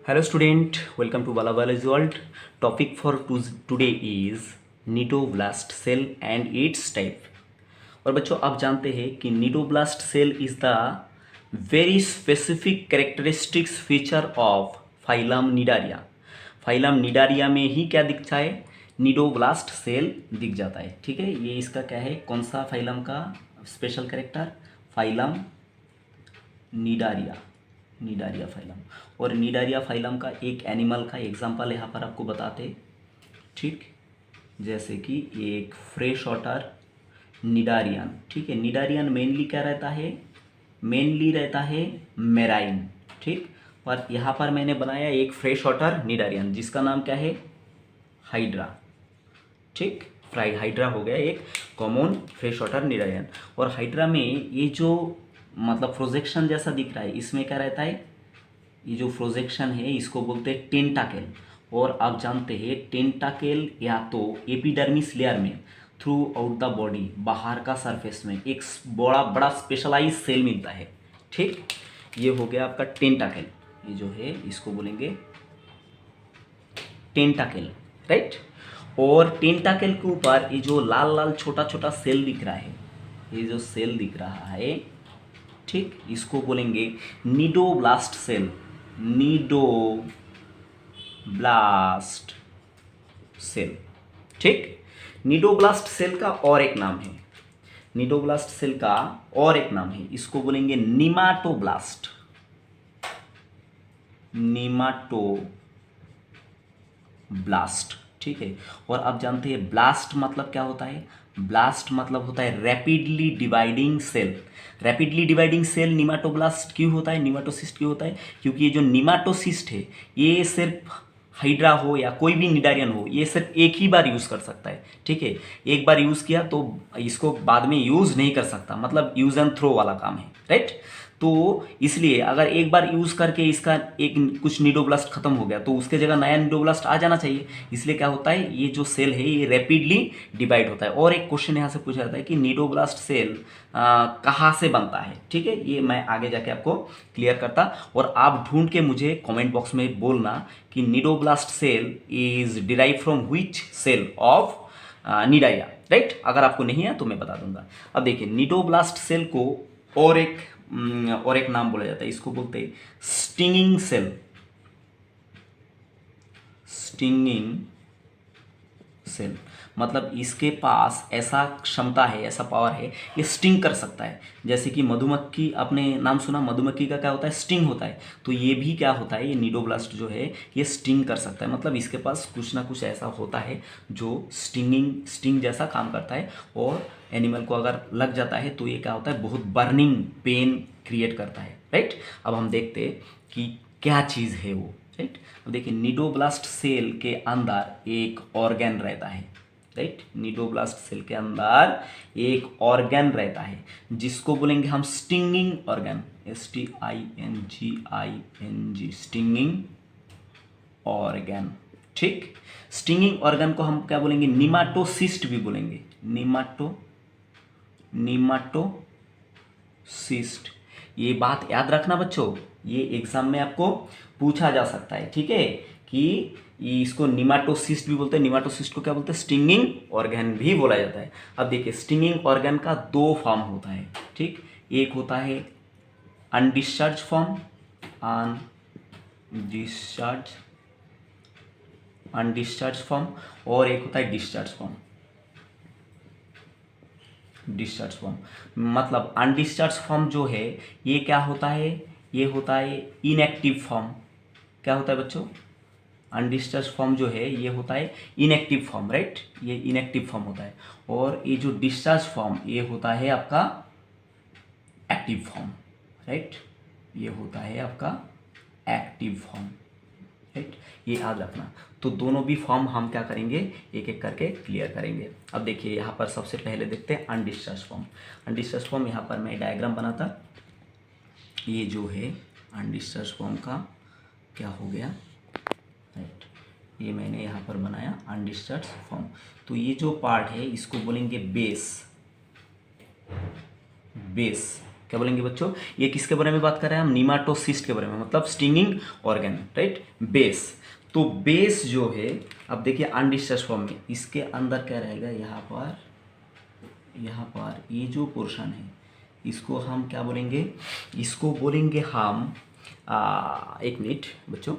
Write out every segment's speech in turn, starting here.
Hello student, welcome to Bala Bala's World. Topic for today is nidoblast cell and its type. और बच्चों आप जानते हैं कि nidoblast cell is the very specific characteristics feature of phylum Nidaria. phylum Nidaria में ही क्या दिखता है? nidoblast cell दिख जाता है. ठीक है, ये इसका क्या है, कौन सा phylum का special character? phylum Cnidaria phylum. और निडारिया फाइलम का एक एनिमल का एग्जांपल यहाँ पर आपको बताते. ठीक, जैसे कि एक फ्रेश वाटर निडारियन. ठीक है, निडारियन मेनली क्या रहता है? मेनली रहता है मेराइन. ठीक, पर यहाँ पर मैंने बनाया एक फ्रेश वाटर निडारियन जिसका नाम क्या है? हाइड्रा. ठीक, फ्राइड हाइड्रा हो गया एक कॉमन फ्रेश वाटर निडारियन. और हाइड्रा में ये जो मतलब प्रोजेक्शन जैसा दिख रहा है, इसमें क्या रहता है? ये जो प्रोजेक्शन है इसको बोलते हैं टेंटाकेल. और आप जानते हैं टेंटाकेल या तो एपिडर्मिस लेयर में थ्रू आउट द बॉडी, बाहर का सरफेस में एक बड़ा बड़ा स्पेशलाइज सेल मिलता है. ठीक, ये हो गया आपका टेंटाकेल. ये जो है इसको बोलेंगे टेंटाकेल, राइट. और टेंटाकेल के ऊपर ये जो लाल लाल छोटा छोटा सेल दिख रहा है, ये जो सेल दिख रहा है, ठीक, इसको बोलेंगे निडोब्लास्ट सेल. Cnidoblast cell. ठीक, निडोब्लास्ट सेल का और एक नाम है, निडोब्लास्ट सेल का और एक नाम है, इसको बोलेंगे निमाटोब्लास्ट. निमाटोब्लास्ट. ठीक है, और आप जानते हैं ब्लास्ट मतलब क्या होता है? ब्लास्ट मतलब होता है rapidly dividing cell. Rapidly dividing cell nematoblast क्यों होता है? निमाटोसिस्ट क्यों होता है? क्योंकि ये जो निमाटोसिस्ट है ये सिर्फ हाइड्रा हो या कोई भी निडारियन हो, ये सिर्फ एक ही बार यूज़ कर सकता है. ठीक है, एक बार यूज़ किया तो इसको बाद में यूज़ नहीं कर सकता, मतलब यूज़ एंड थ्रो वाला काम है, राइट. तो इसलिए अगर एक बार यूज़ करके इसका एक कुछ निडोब्लास्ट खत्म हो गया तो उसके जगह नया निडोब्लास्ट आ जाना चाहिए. इसलिए क्या होता है, ये जो सेल है ये रैपिडली डिवाइड होता है. और एक क्वेश्चन यहाँ से पूछा जाता है कि निडोब्लास्ट सेल कहाँ से बनता है. ठीक है, ये मैं आगे जाके आपको क्लियर करता. और आप ढूंढ के मुझे कमेंट बॉक्स में बोलना कि cnidoblast cell is derive from which cell of Cnidaria, right. अगर आपको नहीं है तो मैं बता दूंगा. अब देखिए, निडोब्लास्ट सेल को और एक नाम बोला जाता है, इसको बोलते हैं स्टिंगिंग सेल. स्टिंगिंग सेल मतलब इसके पास ऐसा क्षमता है, ऐसा पावर है, ये स्टिंग कर सकता है. जैसे कि मधुमक्खी, आपने नाम सुना, मधुमक्खी का क्या होता है? स्टिंग होता है. तो ये भी क्या होता है, ये निडोब्लास्ट जो है ये स्टिंग कर सकता है. मतलब इसके पास कुछ ना कुछ ऐसा होता है जो स्टिंग जैसा काम करता है. और एनिमल को अगर लग जाता है तो ये क्या होता है, बहुत बर्निंग पेन क्रिएट करता है, राइट. अब हम देखते हैं कि क्या चीज़ है वो, राइट. अब देखिए, निडोब्लास्ट सेल के अंदर एक ऑर्गन रहता है, राइट. निडोब्लास्ट सेल के अंदर एक ऑर्गन रहता है जिसको बोलेंगे हम stinging organ. STINGING, stinging organ. ठीक, स्टिंगिंग ऑर्गन को हम क्या बोलेंगे? निमाटोसिस्ट भी बोलेंगे. निमाटोसिस्ट. ये बात याद रखना बच्चों, ये एग्जाम में आपको पूछा जा सकता है. ठीक है, कि इसको निमाटोसिस्ट भी बोलते हैं. निमाटोसिस्ट को क्या बोलते हैं? स्टिंगिंग ऑर्गन भी बोला जाता है. अब देखिए, स्टिंगिंग ऑर्गन का दो फॉर्म होता है. ठीक, एक होता है अनडिस्चार्ज फॉर्म, अनडिस्चार्ज फॉर्म, और एक होता है डिस्चार्ज फॉर्म. डिस्चार्ज फॉर्म मतलब अनडिस्चार्ज फॉर्म जो है ये क्या होता है? ये होता है इनएक्टिव फॉर्म. क्या होता है बच्चों? अनडिस्चार्ज फॉर्म जो है ये होता है इनएक्टिव फॉर्म, राइट. ये इनएक्टिव फॉर्म होता है. और ये जो डिस्चार्ज फॉर्म ये होता है आपका एक्टिव फॉर्म, राइट. ये होता है आपका एक्टिव फॉर्म, राइट. ये याद रखना. तो दोनों भी फॉर्म हम क्या करेंगे, एक एक करके क्लियर करेंगे. अब देखिए, यहाँ पर सबसे पहले देखते हैं अनडिस्चार्ज फॉर्म. अनडिस्चार्ज फॉर्म यहाँ पर मैं डायग्राम बनाता. ये जो है अनडिस्चार्ज फॉर्म का क्या हो गया, राइट. ये मैंने यहाँ पर बनाया अनडिस्चार्ज फॉर्म. तो ये जो पार्ट है इसको बोलेंगे बेस. क्या बोलेंगे बच्चों? ये किसके बारे में बात कर रहे हैं हम? नीमाटोसिस्ट के बारे में, मतलब स्टिंगिंग ऑर्गन, राइट। बेस, तो बेस जो है, अब देखिए अनडिस्चार्ज फॉर्म में इसके अंदर क्या रहेगा, यहाँ पर ये जो पोर्शन है इसको हम क्या बोलेंगे? इसको बोलेंगे हम एक मिनट बच्चों,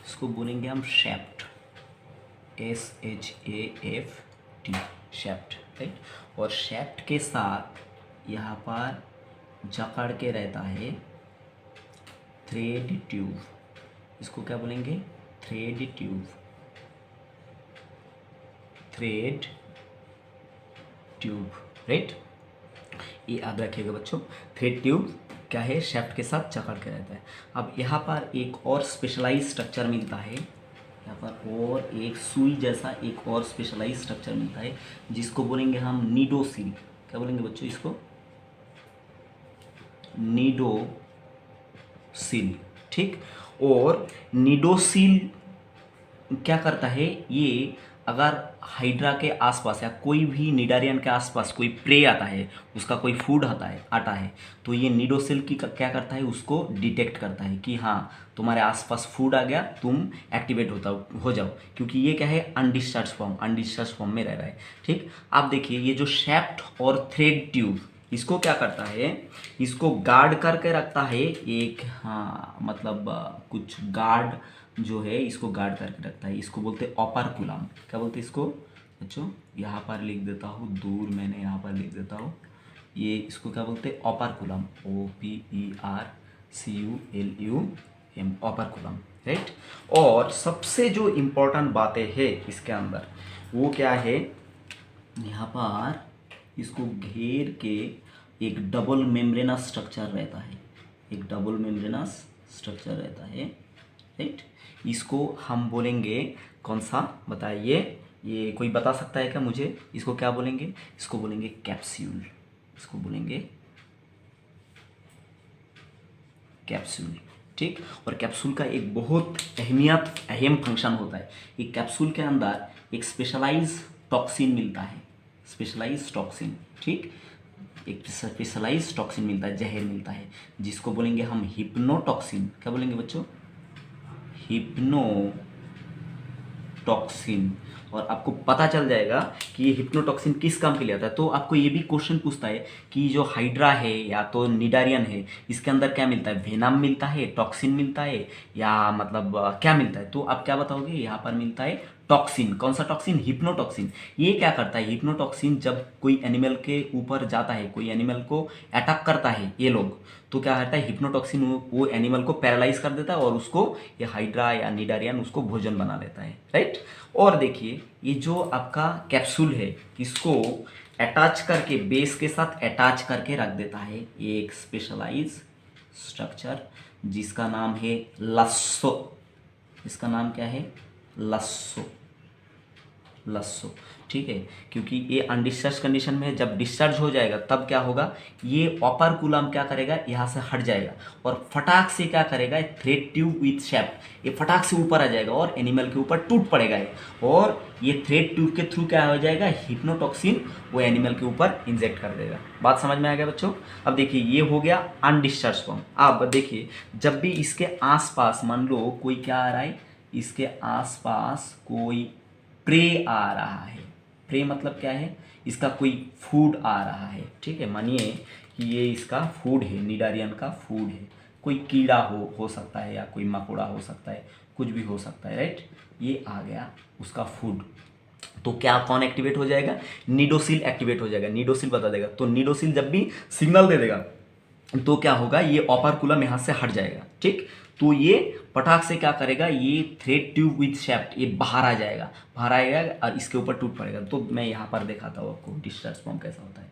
इसको बोलेंगे हम शेफ्ट, SHAFT, शेफ्ट, राइट। और शेफ्ट के साथ यहाँ पर जकड़ के रहता है थ्रेड ट्यूब, इसको क्या बोलेंगे? Thread tube, thread tube, right. ये याद रखिएगा बच्चों, थ्रेड ट्यूब क्या है? शेफ्ट के साथ जकड़ के रहता है। अब यहाँ पर एक और स्पेशलाइज स्ट्रक्चर मिलता है, यहाँ पर और एक सुई जैसा एक और स्पेशलाइज स्ट्रक्चर मिलता है जिसको बोलेंगे हम नीडोसिल। क्या बोलेंगे बच्चों इसको? नीडोसिल, ठीक। और नीडोसिल क्या करता है? ये अगर हाइड्रा के आसपास या कोई भी निडारियन के आसपास कोई प्रे आता है, उसका कोई फूड आता है तो ये नीडोसिल की क्या करता है? उसको डिटेक्ट करता है कि हाँ तुम्हारे आसपास फूड आ गया, तुम एक्टिवेट हो जाओ, क्योंकि ये क्या है? अनडिस्चार्ज फॉर्म में रह रहा है, ठीक। आप देखिए ये जो शेफ्ट और थ्रेड ट्यूब, इसको क्या करता है? इसको गार्ड करके रखता है एक, हाँ मतलब कुछ गार्ड जो है इसको गार्ड करके रखता है, इसको बोलते हैं ऑपरकुलम। क्या बोलते हैं इसको बच्चों? यहाँ पर लिख देता हूँ, दूर मैंने यहाँ पर लिख देता हूँ, ये इसको क्या बोलते हैं? Operculum, OPERCULUM, operculum, right. और सबसे जो इम्पोर्टेंट बातें है इसके अंदर वो क्या है? यहाँ पर इसको घेर के एक डबल मेम्ब्रेनस स्ट्रक्चर रहता है, एक डबल मेम्ब्रेनस स्ट्रक्चर रहता है, राइट। इसको हम बोलेंगे कौन सा? बताइए, ये कोई बता सकता है क्या मुझे? इसको क्या बोलेंगे? इसको बोलेंगे कैप्सूल, इसको बोलेंगे कैप्सूल, ठीक। और कैप्सूल का एक बहुत अहम फंक्शन होता है। एक कैप्सूल के अंदर एक स्पेशलाइज टॉक्सिन मिलता है, स्पेशलाइज टॉक्सिन, ठीक। एक स्पेशलाइज टॉक्सिन मिलता है, जहर मिलता है, जिसको बोलेंगे हम हिप्नोटॉक्सिन। क्या बोलेंगे बच्चों? हिप्नोटॉक्सिन। और आपको पता चल जाएगा कि ये हिप्नोटॉक्सिन किस काम के लिए आता है। तो आपको ये भी क्वेश्चन पूछता है कि जो हाइड्रा है या तो निडारियन है, इसके अंदर क्या मिलता है? वेनम मिलता है, टॉक्सिन मिलता है, या मतलब क्या मिलता है? तो आप क्या बताओगे? यहाँ पर मिलता है टॉक्सिन। कौन सा टॉक्सिन? हिप्नोटॉक्सिन। ये क्या करता है? हिप्नोटॉक्सिन जब कोई एनिमल के ऊपर जाता है, कोई एनिमल को अटैक करता है ये लोग, तो क्या करता है? हिप्नोटॉक्सिन वो एनिमल को पैरालाइज कर देता है और उसको ये हाइड्रा या निडारियन उसको भोजन बना लेता है, राइट। और देखिए ये जो आपका कैप्सूल है, इसको अटैच करके बेस के साथ अटैच करके रख देता है एक स्पेशलाइज स्ट्रक्चर जिसका नाम है लस्सो। इसका नाम क्या है? लस्सो, लस्सो, ठीक है। क्योंकि ये अनडिस्चार्ज कंडीशन में है, जब डिस्चार्ज हो जाएगा तब क्या होगा? ये ऑपरकुलम क्या करेगा? यहाँ से हट जाएगा और फटाक से क्या करेगा? थ्रेड ट्यूब विथ शेफ्ट, ये फटाक से ऊपर आ जाएगा और एनिमल के ऊपर टूट पड़ेगा ये, और ये थ्रेड ट्यूब के थ्रू क्या हो जाएगा? हिप्नोटॉक्सिन वो एनिमल के ऊपर इंजेक्ट कर देगा। बात समझ में आ गया बच्चों? अब देखिए ये हो गया अनडिस्चार्ज फॉर्म। अब देखिए जब भी इसके आसपास मान लो कोई क्या आ रहा है, इसके आसपास कोई प्रे आ रहा है, प्रे मतलब क्या है? इसका कोई फूड आ रहा है, ठीक है। मानिए कि ये इसका फूड है, निडारियन का फूड है, कोई कीड़ा हो सकता है या कोई मकोड़ा हो सकता है, कुछ भी हो सकता है, राइट। ये आ गया उसका फूड, तो क्या कौन एक्टिवेट हो जाएगा? नीडोसिल एक्टिवेट हो जाएगा। नीडोसिल बता देगा, तो नीडोसिल जब भी सिग्नल दे देगा तो क्या होगा? ये ऑपरकुलम यहाँ से हट जाएगा, ठीक। तो ये पटाख से क्या करेगा? ये थ्रेड ट्यूब विथ शेफ्ट ये बाहर आ जाएगा, बाहर आएगा और इसके ऊपर टूट पड़ेगा। तो मैं यहाँ पर दिखाता हूँ आपको डिस्चार्ज फॉर्म कैसा होता है।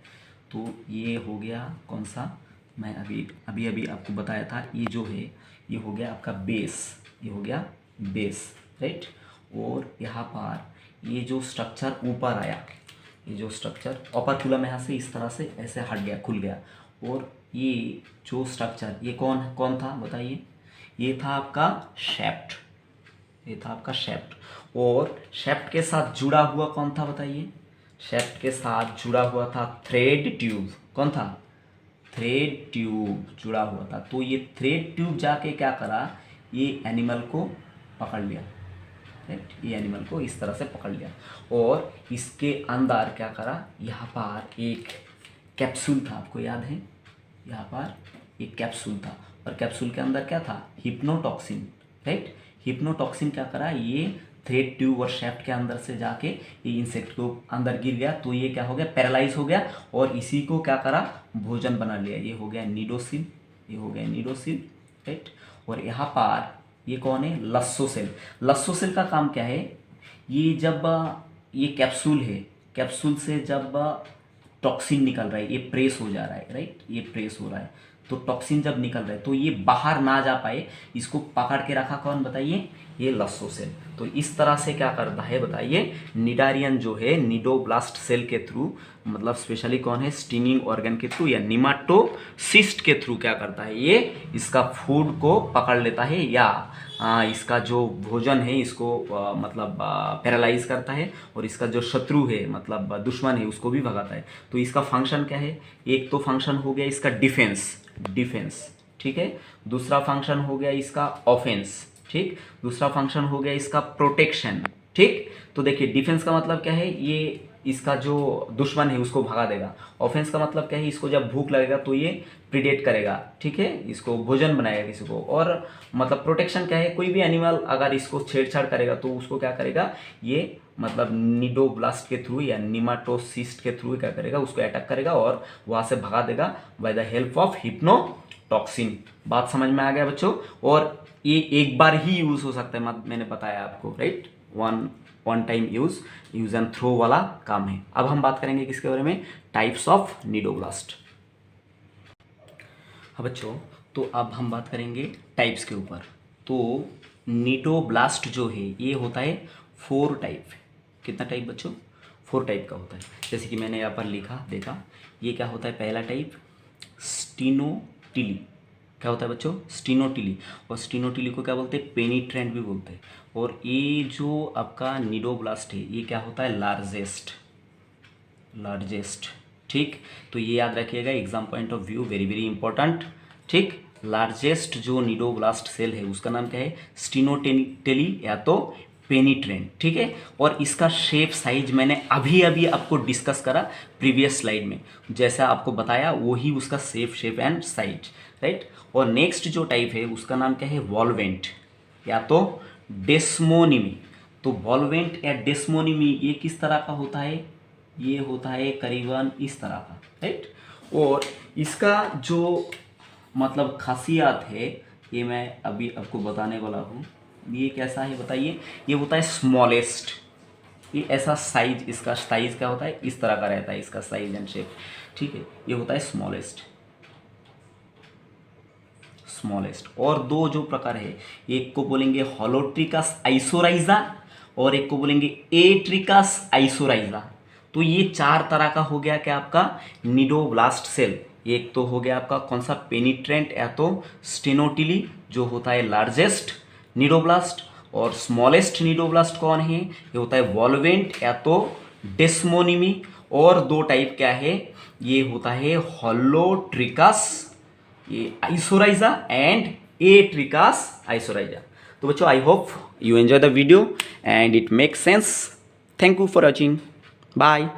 तो ये हो गया कौन सा? मैं अभी आपको बताया था, ये जो है ये हो गया आपका बेस, ये हो गया बेस, राइट। और यहाँ पर ये जो स्ट्रक्चर ऊपर आया, ये जो स्ट्रक्चर ऑपरकुलम यहाँ से इस तरह से ऐसे हट गया, खुल गया, और ये जो स्ट्रक्चर ये कौन था बताइए? ये था आपका शेफ्ट, ये था आपका शेफ्ट। और शेफ्ट के साथ जुड़ा हुआ कौन था बताइए? शेफ्ट के साथ जुड़ा हुआ था थ्रेड ट्यूब। कौन था? थ्रेड ट्यूब जुड़ा हुआ था। तो ये थ्रेड ट्यूब जाके क्या करा, ये एनिमल को पकड़ लिया, राइट, ये एनिमल को इस तरह से पकड़ लिया और इसके अंदर क्या करा, यहाँ पर एक कैप्सूल था, आपको याद है, यहाँ पर एक कैप्सूल था और कैप्सूल के अंदर क्या था, हिप्नोटॉक्सिन, राइट। हिप्नोटॉक्सिन क्या करा, ये थ्रेड ट्यूब और शेफ्ट के अंदर से जाके ये इंसेक्ट को अंदर गिर गया, तो ये क्या हो गया, पैरालाइज हो गया और इसी को क्या करा, भोजन बना लिया। ये हो गया निडोसिल, ये हो गया निडोसिल, राइट। और यहाँ पर ये कौन है, लस्सोसेल। लस्सोसेल का काम क्या है, ये जब ये कैप्सूल है, कैप्सूल से जब टॉक्सिन निकल रहा है, ये प्रेस हो जा रहा है, राइट, ये प्रेस हो रहा है, तो टॉक्सिन जब निकल रहा है तो ये बाहर ना जा पाए, इसको पकड़ के रखा कौन, बताइए, ये लस्सोसेल। तो इस तरह से क्या करता है बताइए, निडारियन जो है निडोब्लास्ट सेल के थ्रू, मतलब स्पेशली कौन है, स्टिंगिंग ऑर्गन के थ्रू या निमाटोसिस्ट के थ्रू क्या करता है, ये इसका फूड को पकड़ लेता है या इसका जो भोजन है इसको मतलब पैरालाइज करता है और इसका जो शत्रु है मतलब दुश्मन है उसको भी भगाता है। तो इसका फंक्शन क्या है, एक तो फंक्शन हो गया इसका डिफेंस, ठीक है, दूसरा फंक्शन हो गया इसका ऑफेंस, ठीक, दूसरा फंक्शन हो गया इसका प्रोटेक्शन, ठीक। तो देखिए डिफेंस का मतलब क्या है, ये इसका जो दुश्मन है उसको भगा देगा। ऑफेंस का मतलब क्या है, इसको जब भूख लगेगा तो ये प्रीडेट करेगा, ठीक है, इसको भोजन बनाएगा किसी को। और मतलब प्रोटेक्शन क्या है, कोई भी एनिमल अगर इसको छेड़छाड़ करेगा तो उसको क्या करेगा, ये मतलब निडोब्लास्ट के थ्रू या निमाटोसिस्ट के थ्रू क्या करेगा, उसको अटैक करेगा और वहाँ से भगा देगा by the help of hypnotoxin. बात समझ में आ गया बच्चों। और ये एक बार ही यूज हो सकता है, मैंने बताया आपको, right, one time use and throw वाला काम है। अब हम बात करेंगे किसके बारे में, टाइप्स ऑफ निडोब्लास्ट। हाँ बच्चों, तो अब हम बात करेंगे टाइप्स के ऊपर। तो निडोब्लास्ट जो है ये होता है 4 टाइप। कितना टाइप बच्चों, 4 टाइप का होता है। जैसे कि मैंने यहाँ पर लिखा, देखा, ये क्या होता है, पहला टाइप स्टिनोटिली। क्या होता है बच्चों, स्टिनोटिली। और स्टिनोटिली को क्या बोलते हैं, पेनिट्रेंट भी बोलते हैं। और ये जो आपका निडोब्लास्ट है ये क्या होता है, लार्जेस्ट, ठीक। तो ये याद रखिएगा, exam point of view very very important, ठीक। लार्जेस्ट जो निडोब्लास्ट सेल है उसका नाम क्या है, स्टिनोटिली या तो पेनिट्रेंट, ठीक है। और इसका शेप साइज मैंने अभी आपको डिस्कस करा प्रीवियस स्लाइड में, जैसा आपको बताया वही उसका शेप एंड साइज, राइट। और नेक्स्ट जो टाइप है उसका नाम क्या है, वॉल्वेंट या तो डेस्मोनिमी। तो वॉल्वेंट या डेस्मोनिमी ये किस तरह का होता है, ये होता है करीबन इस तरह का, राइट। और इसका जो मतलब खासियत है ये मैं अभी आपको बताने वाला हूँ। ये कैसा है बताइए, ये होता है स्मॉलेस्ट। ये ऐसा साइज, इसका साइज क्या होता है, इस तरह का रहता है इसका साइज एंड शेप, ठीक है। ये होता है स्मॉलेस्ट। और 2 जो प्रकार है, एक को बोलेंगे होलोट्रिकस आइसोराइजा और एक को बोलेंगे एट्रिकस आइसोराइजा। तो ये 4 तरह का हो गया क्या आपका निडोब्लास्ट सेल। एक तो हो गया आपका कौन सा, पेनिट्रेंट या तो स्टेनोटिली जो होता है लार्जेस्ट निडोब्लास्ट। और स्मॉलेस्ट निडोब्लास्ट कौन है, ये होता है वॉल्वेंट या तो डेस्मोनिमी। और 2 टाइप क्या है, ये होता है होलोट्रिकस ये आइसोराइजा एंड एट्रिकस आइसोराइजा। तो बच्चों I hope you enjoy the video and it makes sense. Thank you for watching, bye.